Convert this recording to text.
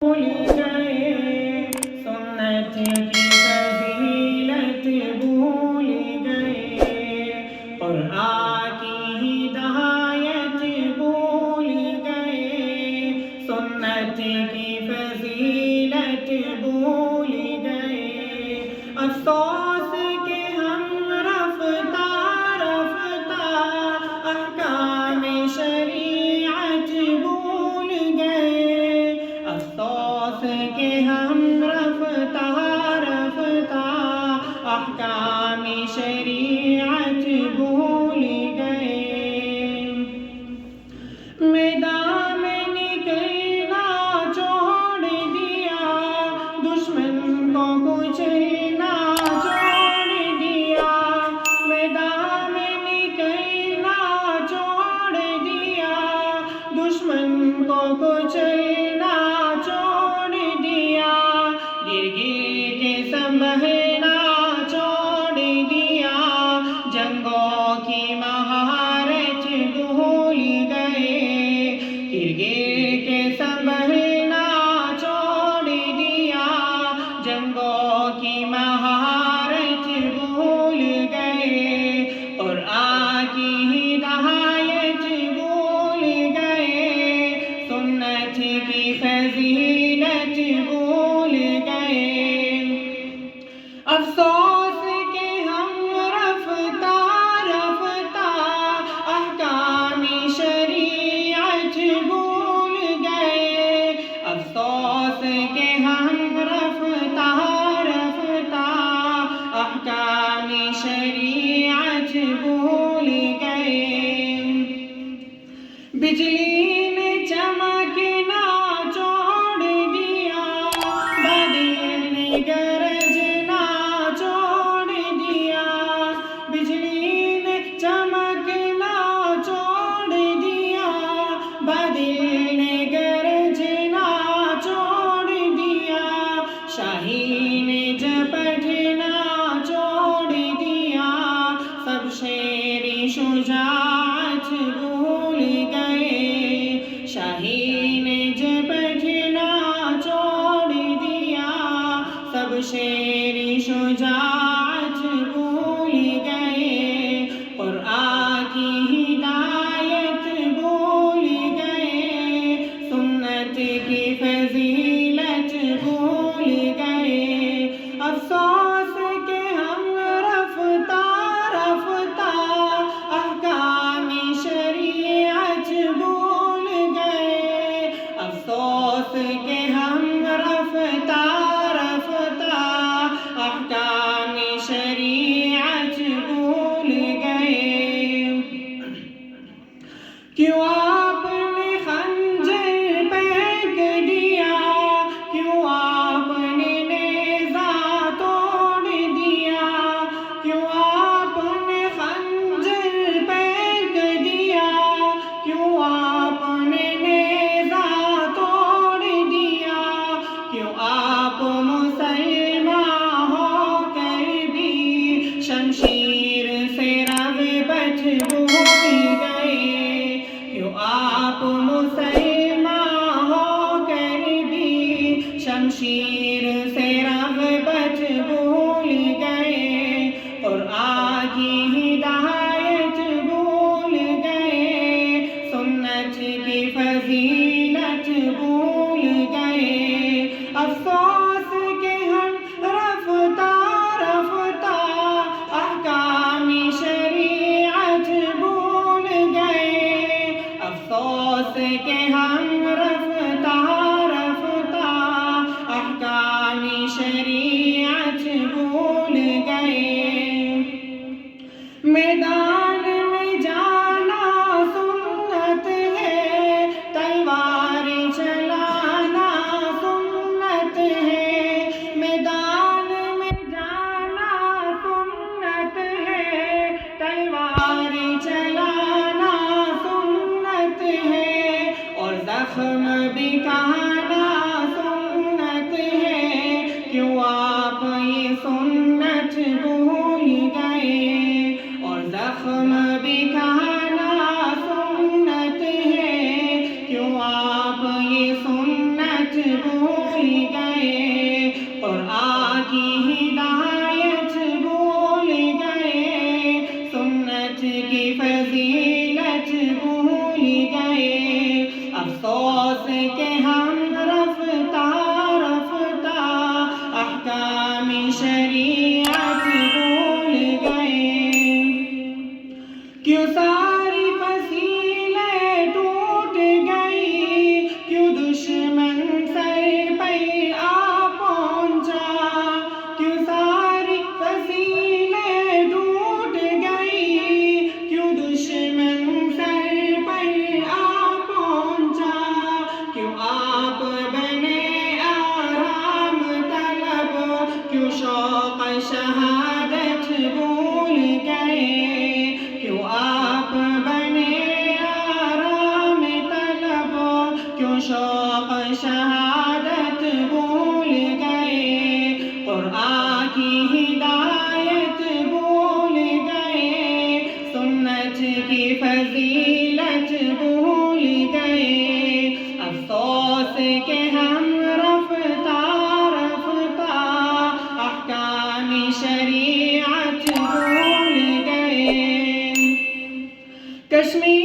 بھول گئے، سنت کی فضیلت بھول گئے، قرآن کی ہدایت بھول گئے، سنت کی فضیلت بھول گئے۔ افسوس کہ ہم رفتہ رفتہ احکام شریعت بھول گئے، افسوس کہ ہم رفتہ رفتہ احکام شریعت بھول گئے۔ میدان میں نکلنا چھوڑ دیا، دشمن کو کچلنا چھوڑ دیا، میدان میں نکلنا چھوڑ دیا، دشمن کو کچلنا چھوڑ دیا، گر گر کے سنبھلنا چھوڑ دیا، جنگوں کی مہارت بھول گئے، گر گر کے سنبھلنا چھوڑ دیا، جنگوں کی مہارت بھول گئے، قرآن کی ہدایت بھول گئے، سنت کی فضیلت بھول گئے۔ افسوس کہ ہم رفتہ رفتہ احکام شریعت بھول گئے، افسوس کہ ہم رفتہ رفتہ احکام شریعت بھول گئے۔ بجلی نے چمکنا چھوڑ دیا، بادل نے گرجنا چھوڑ دیا، بجلی نے چمکنا چھوڑ دیا، بادل نے گرجنا چھوڑ دیا، شاہی نے جھپٹنا چھوڑ دیا، سب شیری شجاعت بھول گئے، شاہی نے جھپٹنا چھوڑ دیا، سب شیری شجاعت بھول گئے، قرآن کی ہدایت بھول گئے، سنت کی فضیلت بھول گئے۔ افسوس کہ ہم رفتہ رفتہ احکام شریعت بھول گئے، افسوس کہ ہم رفتہ رفتہ احکام شریعت بھول گئے۔ کیوں آپ نے خنجر پھینک دیا، کیوں آپ نے نیزہ توڑ دیا، کیوں آپ نے خنجر پھینک دیا، کیوں آپ نے نیزہ توڑ دیا، کیوں آپ مسلمان ہو کر بھی شمشیر سے رغبت بھول گئے، کیوں آپ مسلمان ہو کر بھی شمشیر سے رغبت بھول گئے، قرآن کی ہدایت بھول گئے، سنت کی فضیلت بھول گئے۔ افسوس کہ ہم رفتہ رفتہ احکام شریعت بھول گئے، افسوس کہ ہم رفتہ رفتہ احکام شریعت بھول گئے۔ میدان میں جانا سنت ہے، تلوار چلانا سنت شہادت بھول گئے، کیوں آپ بنے آرام طلب، کیوں شوق شہادت بھول گئے، قرآن کی ہدایت بھول گئے، سنت کی فضیلت بھول گئے، افسوس کہ ہم رفتہ رفتہ احکام شریعت بھول گئے۔ کشمیر